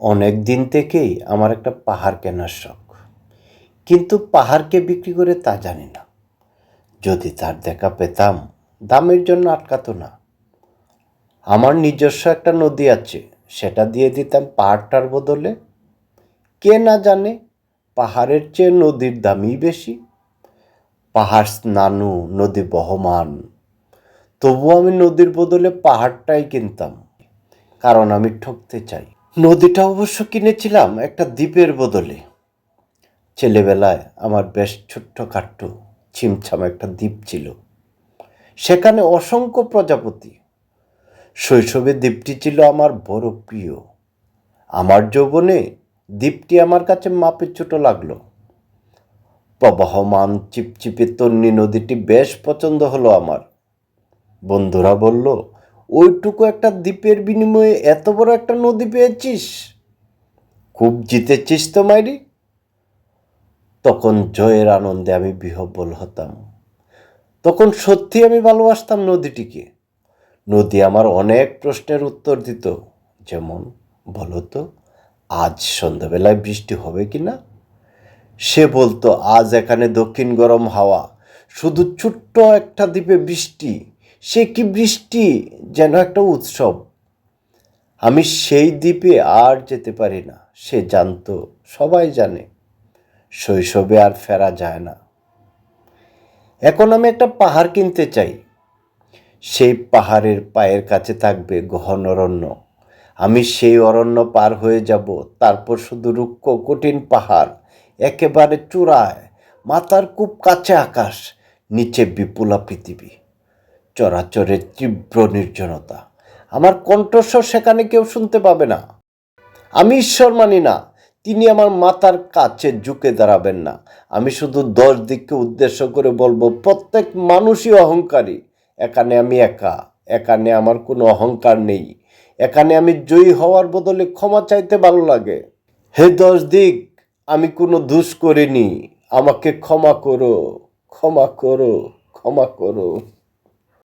অনেক দিন থেকেই আমার একটা পাহাড় কেনার শখ, কিন্তু পাহাড়কে বিক্রি করে তা জানি না। যদি তার দেখা পেতাম, দামের জন্য আটকাতো না। আমার নিজস্ব একটা নদী আছে, সেটা দিয়ে দিতাম পাহাড়টার বদলে। কে না জানে পাহাড়ের চেয়ে নদীর দামই বেশি। পাহাড় স্নানু, নদী বহমান, তবু আমি নদীর বদলে পাহাড়টাই কিনতাম, কারণ আমি ঠকতে চাই। নদীটা অবশ্য কিনেছিলাম একটা দ্বীপের বদলে। ছেলেবেলায় আমার বেশ ছোট্টখাট্ট ছিমছাম একটা দ্বীপ ছিল, সেখানে অসংখ্য প্রজাপতি। শৈশবে দ্বীপটি ছিল আমার বড় প্রিয়। আমার যৌবনে দ্বীপটি আমার কাছে মাপে ছোট লাগলো। প্রবাহমান চিপচিপে তন্নি নদীটি বেশ পছন্দ হলো আমার। বন্ধুরা বলল, ওইটুকু একটা দ্বীপের বিনিময়ে এত বড় একটা নদী পেয়েছিস, খুব জিতেছিস তো মাইরি। তখন জয়ের আনন্দে আমি বিহ্বল হতাম। তখন সত্যি আমি ভালোবাসতাম নদীটিকে। নদী আমার অনেক প্রশ্নের উত্তর দিত, যেমন, বলো তো আজ সন্ধ্যাবেলায় বৃষ্টি হবে কি না। সে বলতো, আজ এখানে দক্ষিণ গরম হাওয়া, শুধু ছোট্ট একটা দ্বীপে বৃষ্টি। সে কি বৃষ্টি, যেন একটা উৎসব। আমি সেই দ্বীপে আর যেতে পারি না। সে জানতো, সবাই জানে, শৈশবে আর ফেরা যায় না। এখন আমি একটা পাহাড় কিনতে চাই। সেই পাহাড়ের পায়ের কাছে থাকবে গহন অরণ্য। আমি সেই অরণ্য পার হয়ে যাব, তারপর শুধু রুক্ষ কঠিন পাহাড়, একেবারে চূড়ায়, মাথার খুব কাছে আকাশ, নিচে বিপুলা পৃথিবী, চরাচরের তীব্র নির্জনতা। আমার কণ্ঠস্বর সেখানে কেউ শুনতে পাবে না। আমি ঈশ্বর মানি না, তিনি আমার মাথার কাছে ঝুঁকে দাঁড়াবেন না। আমি শুধু 10 দিককে উদ্দেশ্য করে বলবো, প্রত্যেক মানুষই অহংকারী। এখানে আমি একা, এখানে আমার কোনো অহংকার নেই। এখানে আমি জয়ী হওয়ার বদলে ক্ষমা চাইতে ভালো লাগে। হে 10 দিক, আমি কোনো দোষ করিনি, আমাকে ক্ষমা করো, ক্ষমা করো, ক্ষমা করো।